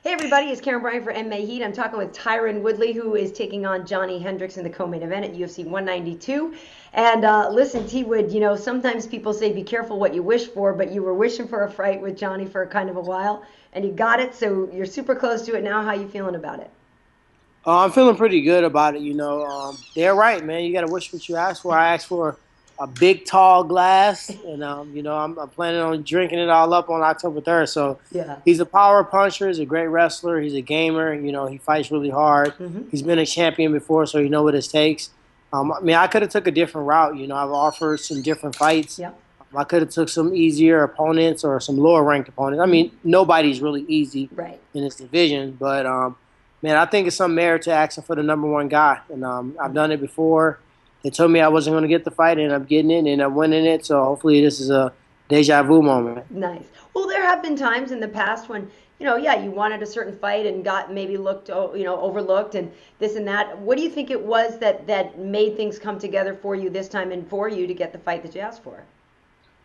Hey everybody, it's Karyn Bryant for MMA Heat. I'm talking with Tyron Woodley, who is taking on Johny Hendricks in the co-main event at UFC 192. And listen, T-Wood, sometimes people say be careful what you wish for, but you were wishing for a fight with Johny for kind of a while, and you got it, so you're super close to it now. How you feeling about it? I'm feeling pretty good about it. They're right, man. You got to wish what you ask for. I asked for a big, tall glass, and I'm planning on drinking it all up on October 3rd. So Yeah. he's a power puncher. He's a great wrestler. He's a gamer. He fights really hard. Mm-hmm. He's been a champion before, so he knows what it takes. I could have took a different route. I've offered some different fights. Yeah. I could have took some easier opponents or some lower ranked opponents. Nobody's really easy Right. in this division, but man, I think it's some merit to asking for the number one guy, and I've done it before. They told me I wasn't going to get the fight, and I'm getting it, and I'm winning it. So hopefully, this is a deja vu moment. Nice. Well, there have been times in the past when, yeah, you wanted a certain fight and got maybe looked, overlooked and this and that. What do you think it was that made things come together for you this time and for you to get the fight that you asked for?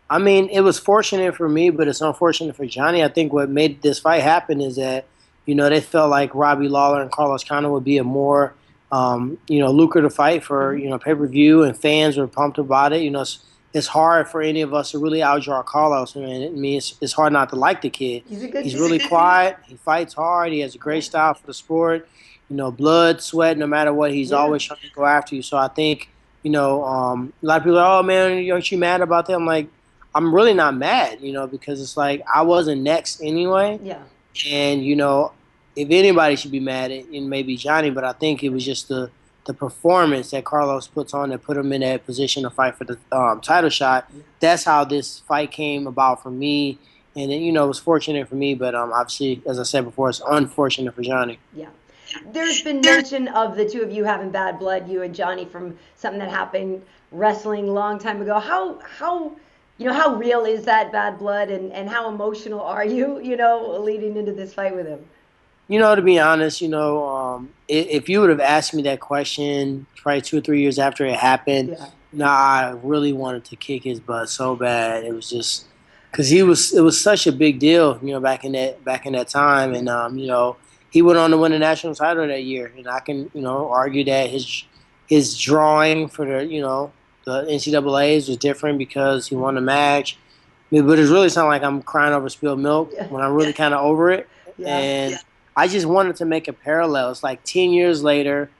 It was fortunate for me, but it's unfortunate for Johnny. I think what made this fight happen is that, they felt like Robbie Lawler and Carlos Condit would be a more, lucrative fight for, pay-per-view, and fans were pumped about it. It's hard for any of us to really outdraw Carlos. It's hard not to like the kid. He's a good He's really quiet. He fights hard. He has a great style for the sport. Blood, sweat, no matter what, he's always trying to go after you. So I think, a lot of people are, oh, man, aren't you mad about that? I'm like, I'm really not mad, because it's like I wasn't next anyway. Yeah. And, if anybody should be mad, it may be Johnny, but I think it was just the performance that Carlos puts on that put him in that position to fight for the title shot. That's how this fight came about for me. And, it was fortunate for me, but obviously, as I said before, it's unfortunate for Johnny. Yeah. There's been mention of the two of you having bad blood, you and Johnny, from something that happened wrestling a long time ago. How real is that bad blood, and how emotional are you, leading into this fight with him? To be honest, if you would have asked me that question probably 2 or 3 years after it happened, Yeah. I really wanted to kick his butt so bad. It was just because it was such a big deal, back in that time, and he went on to win the national title that year, and I can, argue that his drawing for the NCAA's was different because he won the match. But it's really sounding like I'm crying over spilled milk when I'm really kind of over it. Yeah. And I just wanted to make a parallel. It's like 10 years later,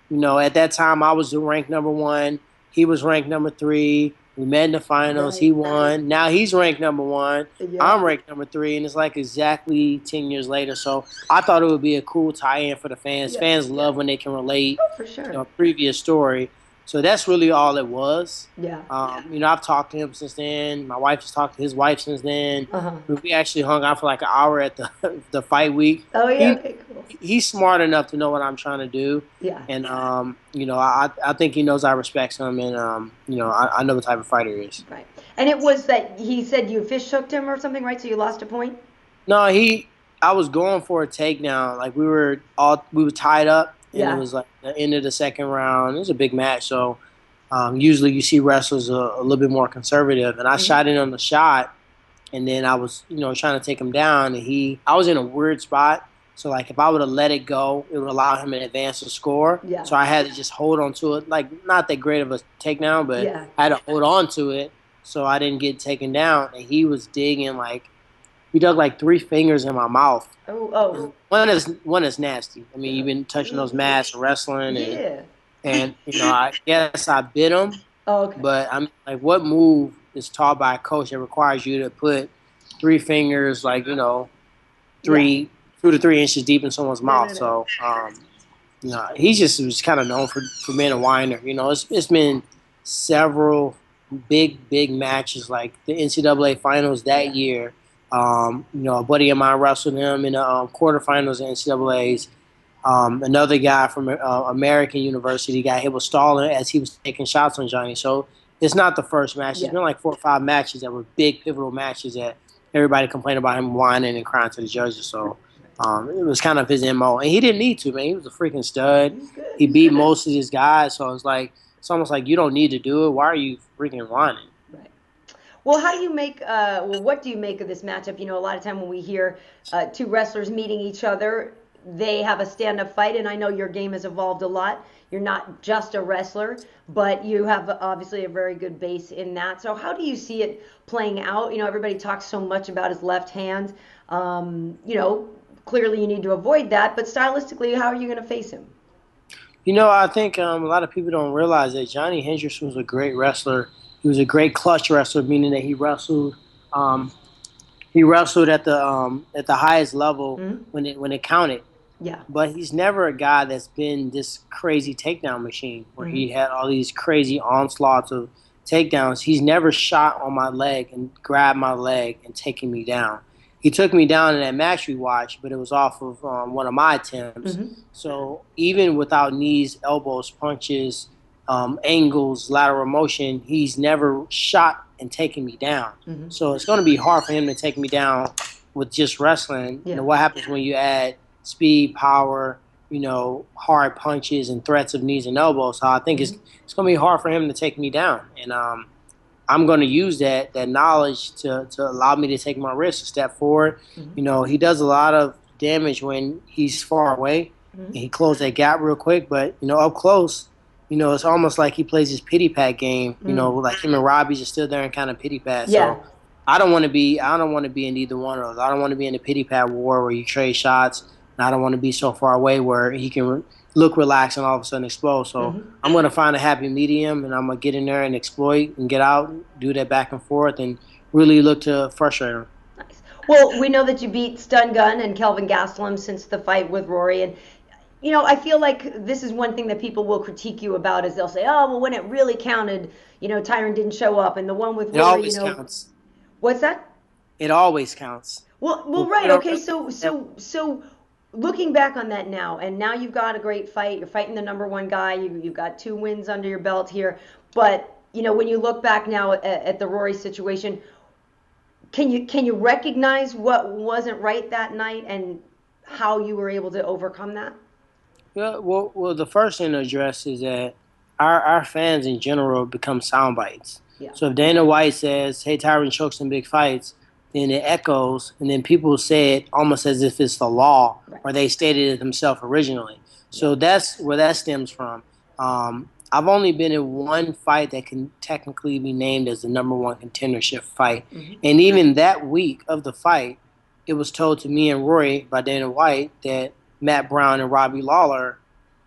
at that time I was ranked number one. He was ranked number three. We met in the finals. Right. He won. Now he's ranked number one. Yeah. I'm ranked number three. And it's like exactly 10 years later. So I thought it would be a cool tie-in for the fans. Yeah. Fans love when they can relate For sure. a previous story. So that's really all it was. Yeah. I've talked to him since then. My wife has talked to his wife since then. Uh-huh. We actually hung out for like an hour at the fight week. Oh, yeah. Okay, cool. He's smart enough to know what I'm trying to do. Yeah. And, I think he knows I respect him. And, I know the type of fighter he is. Right. And it was that he said you fish hooked him or something, right? So you lost a point? No, I was going for a takedown. Like we were tied up. And Yeah. it was like the end of the second round. It was a big match. So usually you see wrestlers a little bit more conservative. And I shot in on the shot. And then I was, trying to take him down. And I was in a weird spot. So, like, if I would have let it go, it would allow him to advance the score. Yeah. So I had to just hold on to it. Like, not that great of a takedown, but Yeah. I had to hold on to it so I didn't get taken down. And he was digging, like, he dug like 3 fingers in my mouth. Oh. One is nasty. You've been touching those masks, wrestling, Yeah. and I guess I bit him. Oh, okay. But I'm like, what move is taught by a coach that requires you to put 3 fingers, like 2 to 3 inches deep in someone's mouth? So, he just was kind of known for being a whiner. It's been several big matches, like the NCAA finals that year. A buddy of mine wrestled him in the quarterfinals of NCAA's. Another guy from American University got hit with stalling as he was taking shots on Johnny. So it's not the first match. Yeah. It's been like 4 or 5 matches that were big, pivotal matches that everybody complained about him whining and crying to the judges. So it was kind of his MO. And he didn't need to, man. He was a freaking stud. He beat most of his guys. So it's almost like you don't need to do it. Why are you freaking whining? Right. Well, how do you make, what do you make of this matchup? You know, a lot of time when we hear two wrestlers meeting each other, they have a stand-up fight, and I know your game has evolved a lot. You're not just a wrestler, but you have obviously a very good base in that. So how do you see it playing out? You know, everybody talks so much about his left hand. You know, clearly you need to avoid that, but stylistically, how are you going to face him? You know, I think a lot of people don't realize that Johny Hendricks was a great wrestler. He was a great clutch wrestler, meaning that um, he wrestled at the highest level Mm-hmm. when it counted. Yeah. But he's never a guy that's been this crazy takedown machine where Mm-hmm. he had all these crazy onslaughts of takedowns. He's never shot on my leg and grabbed my leg and taken me down. He took me down in that match we watched, but it was off of one of my attempts. Mm-hmm. So even without knees, elbows, punches, angles, lateral motion, he's never shot and taken me down. Mm-hmm. So it's going to be hard for him to take me down with just wrestling. Yeah. You know, what happens when you add speed, power, hard punches and threats of knees and elbows. So I think Mm-hmm. it's going to be hard for him to take me down. And I'm going to use that knowledge to allow me to take my risk, a step forward. Mm-hmm. You know, he does a lot of damage when he's far away. Mm-hmm. And he closed that gap real quick. But, up close, it's almost like he plays his pity pat game. Like him and Robbie just stood there and kind of pity pat. Yeah. So I don't want to be in either one of those. I don't want to be in the pity pat war where you trade shots. And I don't want to be so far away where he can look relaxed and all of a sudden explode. So Mm-hmm. I'm going to find a happy medium, and I'm going to get in there and exploit and get out, do that back and forth, and really look to frustrate him. Nice. Well, we know that you beat Stun Gun and Kelvin Gastelum since the fight with Rory, and I feel like this is one thing that people will critique you about is they'll say, oh, well, when it really counted, Tyron didn't show up, and the one with Rory, It always counts. What's that? It always counts. Well, right. Okay, so looking back on that now, and now you've got a great fight. You're fighting the number one guy. You've got 2 wins under your belt here. But when you look back now at the Rory situation, can you recognize what wasn't right that night and how you were able to overcome that? Yeah, well, the first thing to address is that our fans in general become sound bites. Yeah. So if Dana White says, "Hey, Tyron chokes in big fights," then it echoes, and then people say it almost as if it's the law, Right. or they stated it themselves originally. So that's where that stems from. I've only been in one fight that can technically be named as the number one contendership fight. Mm-hmm. And even that week of the fight, it was told to me and Rory by Dana White that Matt Brown and Robbie Lawler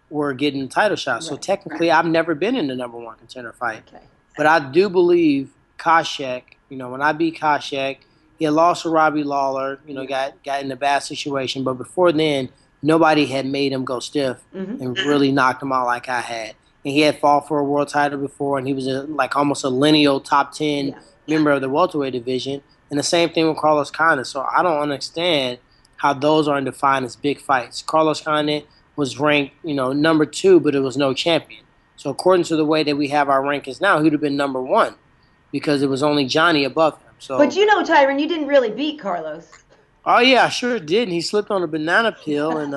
were getting the title shot. So Right. technically, I've never been in the number one contender fight. Okay. But I do believe Koscheck, when I beat Koscheck, he had lost to Robbie Lawler, got in a bad situation. But before then, nobody had made him go stiff Mm-hmm. and really knocked him out like I had. And he had fought for a world title before, and he was almost a lineal top 10 member of the welterweight division. And the same thing with Carlos Condit. So I don't understand how those aren't defined as big fights. Carlos Condit was ranked, number 2, but it was no champion. So according to the way that we have our rankings now, he would have been number 1 because it was only Johnny above him. So, But Tyron, you didn't really beat Carlos. Oh yeah, I sure did. And he slipped on a banana peel, and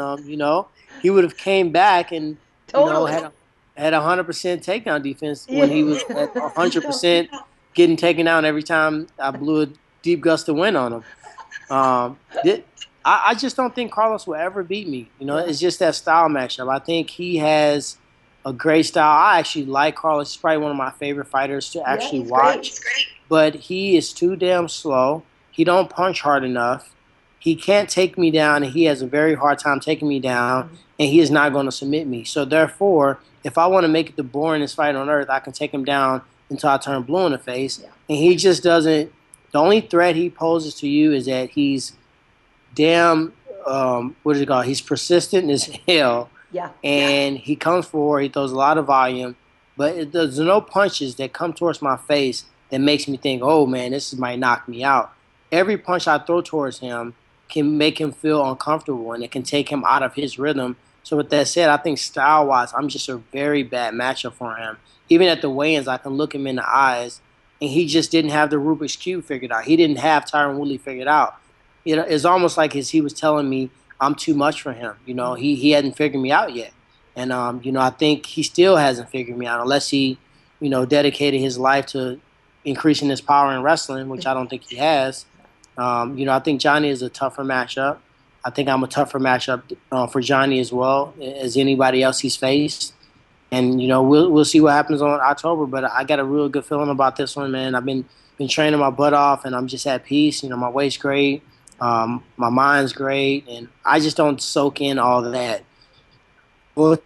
he would have came back and Totally. had 100% takedown defense when he was at 100% getting taken out every time I blew a deep gust of wind on him. I just don't think Carlos will ever beat me. It's just that style matchup. I think he has a great style. I actually like Carlos. He's probably one of my favorite fighters to actually watch. He's great. But he is too damn slow. He don't punch hard enough. He can't take me down, and he has a very hard time taking me down, and he is not going to submit me. So therefore, if I want to make it the boringest fight on earth, I can take him down until I turn blue in the face. Yeah. And he just doesn't. The only threat he poses to you is that he's damn, what is it called? He's persistent as hell. Yeah. And he comes forward. He throws a lot of volume, but there's no punches that come towards my face that makes me think, oh man, this might knock me out. Every punch I throw towards him can make him feel uncomfortable, and it can take him out of his rhythm. So with that said, I think style-wise, I'm just a very bad matchup for him. Even at the weigh-ins, I can look him in the eyes, and he just didn't have the Rubik's Cube figured out. He didn't have Tyron Woodley figured out. It's almost like he was telling me I'm too much for him. He hadn't figured me out yet. And, I think he still hasn't figured me out unless he, dedicated his life to, increasing his power in wrestling, which I don't think he has. I think Johny is a tougher matchup. I think I'm a tougher matchup for Johny as well as anybody else he's faced. And we'll see what happens on October. But I got a real good feeling about this one, man. I've been training my butt off, and I'm just at peace. My weight's great, my mind's great, and I just don't soak in all of that. Well,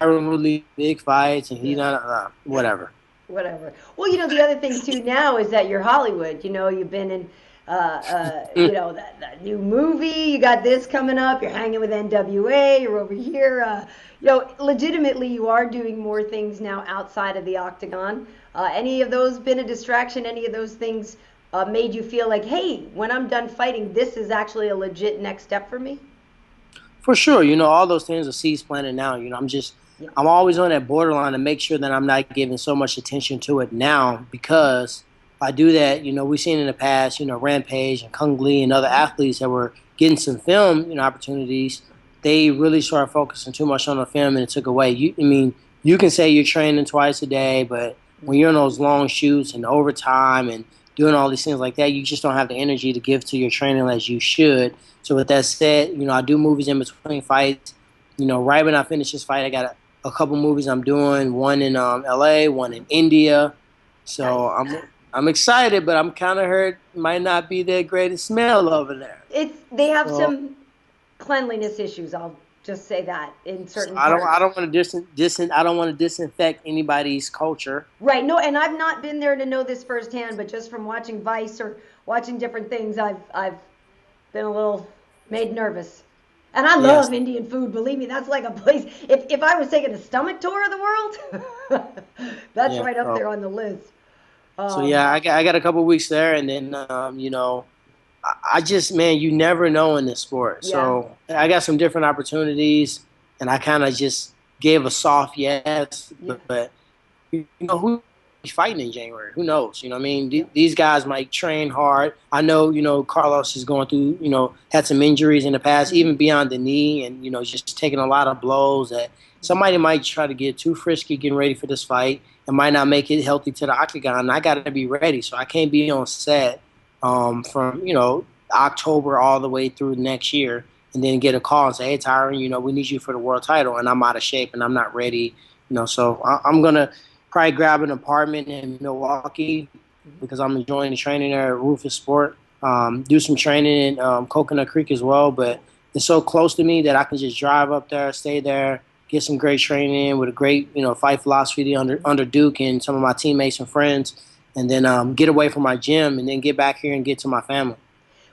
Tyron Woodley, big fights, and he not whatever. Whatever. Well, the other thing too now is that you're Hollywood. You've been in, that new movie. You got this coming up. You're hanging with NWA. You're over here. Legitimately, you are doing more things now outside of the Octagon. Any of those been a distraction? Any of those things made you feel like, hey, when I'm done fighting, this is actually a legit next step for me? For sure. All those things are seeds planted now. I'm always on that borderline to make sure that I'm not giving so much attention to it now, because if I do that, we've seen in the past, Rampage and Kung Lee and other athletes that were getting some film, opportunities. They really started focusing too much on the film, and it took away. You can say you're training twice a day, but when you're in those long shoots and overtime and doing all these things like that, you just don't have the energy to give to your training as you should. So with that said, I do movies in between fights. Right when I finish this fight, I got a couple movies I'm doing, one in LA, one in India. So I'm excited, but I'm kind of hurt. Might not be the greatest smell over there. They have some cleanliness issues. I'll just say that in certain. I don't want to disinfect anybody's culture. Right. No, and I've not been there to know this firsthand, but just from watching Vice or watching different things, I've been a little made nervous. And I love Indian food. Believe me, that's like a place. If I was taking a stomach tour of the world, that's right up there on the list. I got a couple of weeks there, and then I just, man, you never know in this sport. Yeah. So I got some different opportunities, and I kind of just gave a soft yes. Yeah. But who's fighting in January? Who knows? These guys might train hard. I know, Carlos is going through, had some injuries in the past, even beyond the knee, and, just taking a lot of blows that somebody might try to get too frisky getting ready for this fight and might not make it healthy to the Octagon. And I got to be ready. So I can't be on set from, October all the way through next year and then get a call and say, hey, Tyron, we need you for the world title, and I'm out of shape and I'm not ready. So I'm going to probably grab an apartment in Milwaukee because I'm enjoying the training there at Roufusport. Do some training in Coconut Creek as well, but it's so close to me that I can just drive up there, stay there, get some great training with a great, fight philosophy under Duke and some of my teammates and friends, and then get away from my gym and then get back here and get to my family.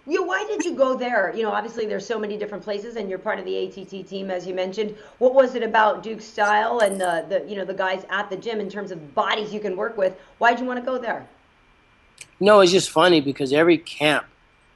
Why did you go there? Obviously there's so many different places, and you're part of the ATT team, as you mentioned. What was it about Duke's style and the guys at the gym in terms of bodies you can work with? Why'd you want to go there? It's just funny because every camp,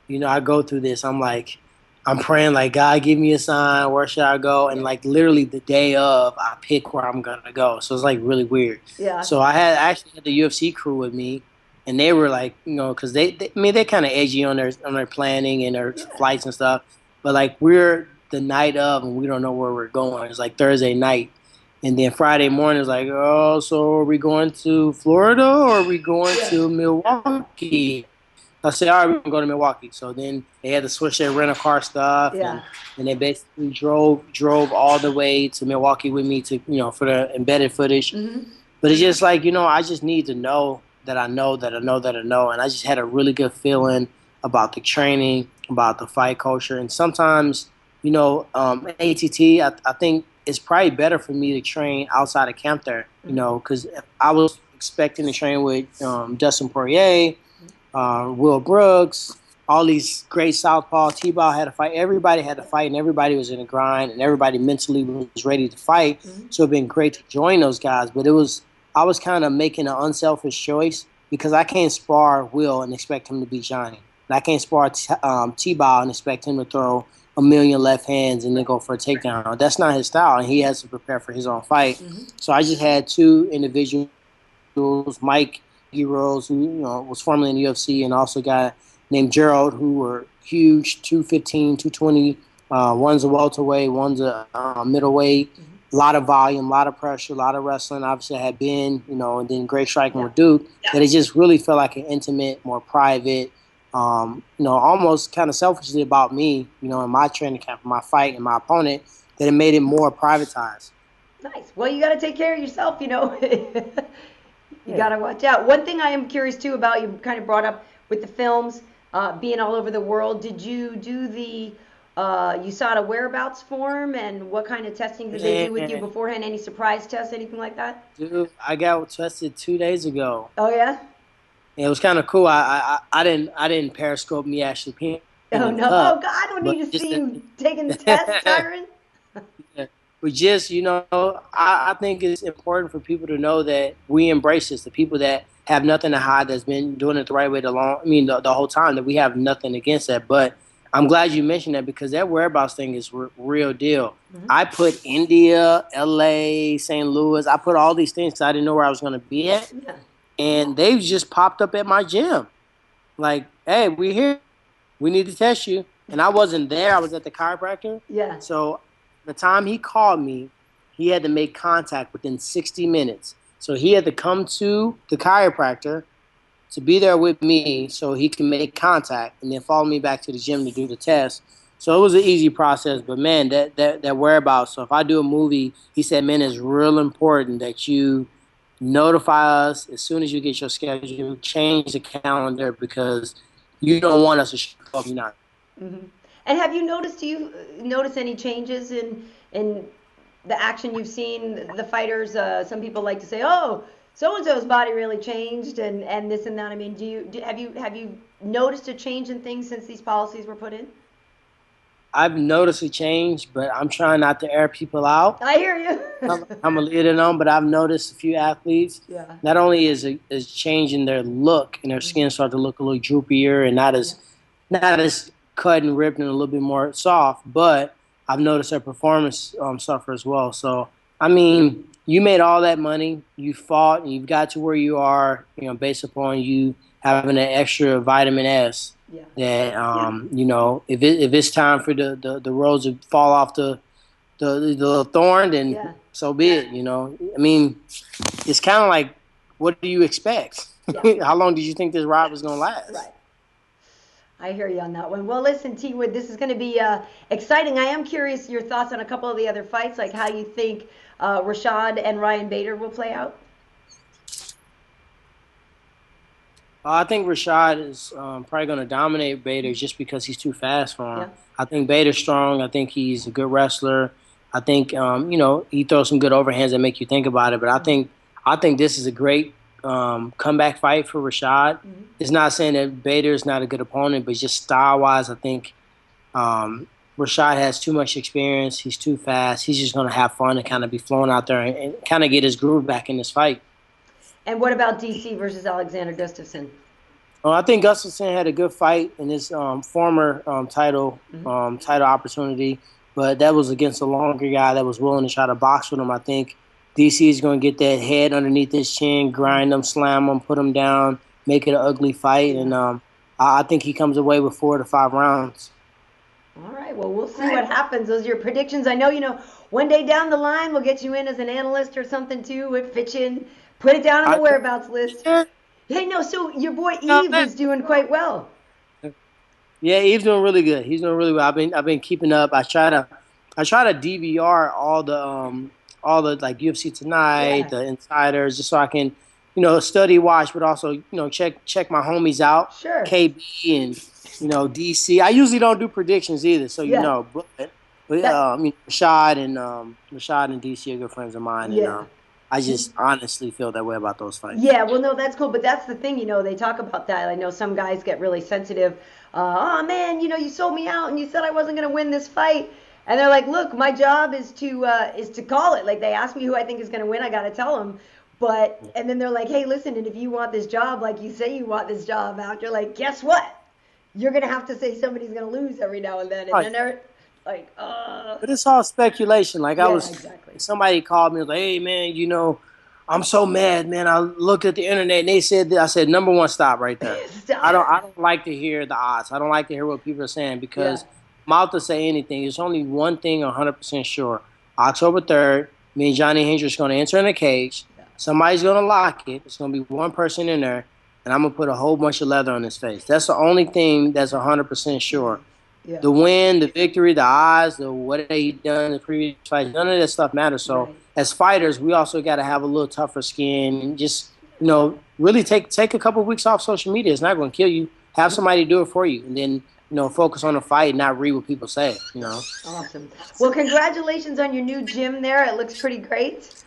I go through this. I'm praying like, God, give me a sign. Where should I go? And literally the day of, I pick where I'm gonna go. So it's really weird. Yeah. So I actually had the UFC crew with me. And they were because they're kind of edgy on their planning and their flights and stuff. But we're the night of and we don't know where we're going. It's Thursday night. And then Friday morning it's oh, so are we going to Florida or are we going to Milwaukee? I said, all right, we're going to go to Milwaukee. So then they had to switch their rental-car stuff. Yeah. And they basically drove all the way to Milwaukee with me to, for the embedded footage. Mm-hmm. But it's just I just need to know that I know. And I just had a really good feeling about the training, about the fight culture. And sometimes, ATT, I think it's probably better for me to train outside of camp there, because I was expecting to train with Dustin Poirier, Will Brooks, all these great southpaw. T-Ball had a fight. Everybody had a fight, and everybody was in a grind, and everybody mentally was ready to fight. Mm-hmm. So it'd been great to join those guys. But I was kind of making an unselfish choice because I can't spar Will and expect him to beat Johny. And I can't spar T-Ball and expect him to throw a million left hands and then go for a takedown. That's not his style, and he has to prepare for his own fight. Mm-hmm. So I just had two individuals, Mike Heroes, who was formerly in the UFC, and also a guy named Gerald, who were huge, 215, 220. One's a welterweight, one's a middleweight. Mm-hmm. a lot of volume, a lot of pressure, a lot of wrestling. Obviously, I had been, and then great striking with Duke. That it just really felt like an intimate, more private, almost kind of selfishly about me, in my training camp, my fight, and my opponent, that it made it more privatized. Nice. Well, you got to take care of yourself, You got to watch out. One thing I am curious, too, about, you kind of brought up with the films, being all over the world. Did you do the USADA whereabouts form, and what kind of testing did they do with you beforehand? Any surprise tests, anything like that? Dude, I got tested 2 days ago. Oh, yeah? It was kind of cool. I didn't periscope me actually peeing. Oh, no. Oh, God, I don't need to see you taking the test, Tyron. But just, I think it's important for people to know that we embrace this. The people that have nothing to hide, that's been doing it the right way the whole time, that we have nothing against that. But I'm glad you mentioned that, because that whereabouts thing is real deal. Mm-hmm. I put India, LA, St. Louis. I put all these things because I didn't know where I was going to be at. Yeah. And they've just popped up at my gym. Like, hey, we're here. We need to test you. And I wasn't there. I was at the chiropractor. Yeah. So the time he called me, he had to make contact within 60 minutes. So he had to come to the chiropractor to be there with me so he can make contact and then follow me back to the gym to do the test. So it was an easy process. But, man, that whereabouts. So if I do a movie, he said, man, it's real important that you notify us as soon as you get your schedule. Change the calendar, because you don't want us to show up. You're not. Mm-hmm. And have you noticed? Do you notice any changes in the action you've seen? The fighters. Some people like to say, "Oh, so and so's body really changed," and this and that. I mean, have you noticed a change in things since these policies were put in? I've noticed a change, but I'm trying not to air people out. I hear you. I'm a leader them, but I've noticed a few athletes. Yeah. Not only is changing their look, and their skin start to look a little droopier and not as cut and ripped and a little bit more soft, but I've noticed their performance suffer as well. So, I mean, you made all that money, you fought, and you've got to where you are, based upon you having an extra vitamin S. Yeah. That if it's time for the rose to fall off the thorn, then so be it. I mean, it's kind of like, what do you expect? Yeah. How long did you think this ride was gonna last? Right. I hear you on that one. Well, listen, T. Wood, this is going to be exciting. I am curious your thoughts on a couple of the other fights, like how you think Rashad and Ryan Bader will play out. I think Rashad is probably going to dominate Bader just because he's too fast for him. Yeah. I think Bader's strong. I think he's a good wrestler. I think he throws some good overhands that make you think about it. But I think this is a great comeback fight for Rashad. Mm-hmm. It's not saying that Bader is not a good opponent, but just style-wise, I think Rashad has too much experience. He's too fast. He's just going to have fun and kind of be flowing out there and kind of get his groove back in this fight. And what about DC versus Alexander Gustafsson? I think Gustafsson had a good fight in his former title opportunity, but that was against a longer guy that was willing to try to box with him. I think DC is going to get that head underneath his chin, grind him, slam him, put him down, make it an ugly fight, and I think he comes away with 4 to 5 rounds. All right, well, we'll see what happens. Those are your predictions. I know, one day down the line we'll get you in as an analyst or something too. We'll fit you in. Put it down on the whereabouts list. Hey, no, so your boy Eve is doing quite well. Yeah, Eve's doing really good. He's doing really well. I've been keeping up. I try to DVR all the like UFC Tonight, the Insiders, just so I can, study, watch, but also, check my homies out. Sure. KB and DC. I usually don't do predictions either, so but Rashad and DC are good friends of mine, and I just honestly feel that way about those fights. Yeah, well, no, that's cool. But that's the thing, they talk about that. I know some guys get really sensitive. Oh, man, you sold me out and you said I wasn't going to win this fight. And they're like, look, my job is to call it. Like, they ask me who I think is going to win. I got to tell them. And then they're like, hey, listen, and if you want this job, like you say you want this job out, you're like, guess what? You're going to have to say somebody's going to lose every now and then. And then they're like, But it's all speculation. Like, somebody called me, like, hey, man, I'm so mad, man. I looked at the internet and they said that. I said, number one, stop right there. I don't like to hear the odds. I don't like to hear what people are saying because I'm out to say anything. There's only one thing 100% sure. October 3rd, Me and Johny Hendricks are going to enter in a cage. Somebody's going to lock it. It's going to be one person in there, and I'm going to put a whole bunch of leather on his face. That's the only thing that's 100% sure. Yeah. The win, the victory, the odds, what they done in the previous fight, none of that stuff matters. So as fighters, we also got to have a little tougher skin and just, really take a couple of weeks off social media. It's not going to kill you. Have somebody do it for you, and then focus on the fight and not read what people say. Awesome. Well, congratulations on your new gym there. It looks pretty great.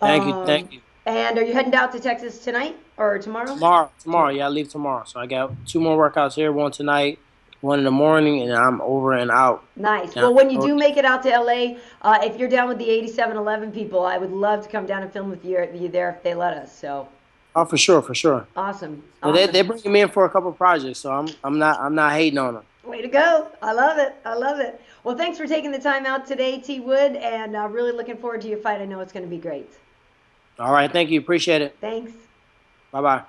Thank you. And are you heading out to Texas tonight or tomorrow? Tomorrow. Yeah, I leave tomorrow. So I got 2 more workouts here. One tonight, one in the morning, and I'm over and out. Nice. Well, when you do make it out to LA, if you're down with the 8711 people, I would love to come down and film with you there if they let us. So. Oh, for sure. Awesome. They're bringing me in for a couple of projects, so I'm not hating on them. Way to go! I love it. Well, thanks for taking the time out today, T. Wood, and really looking forward to your fight. I know it's going to be great. All right, thank you. Appreciate it. Thanks. Bye-bye.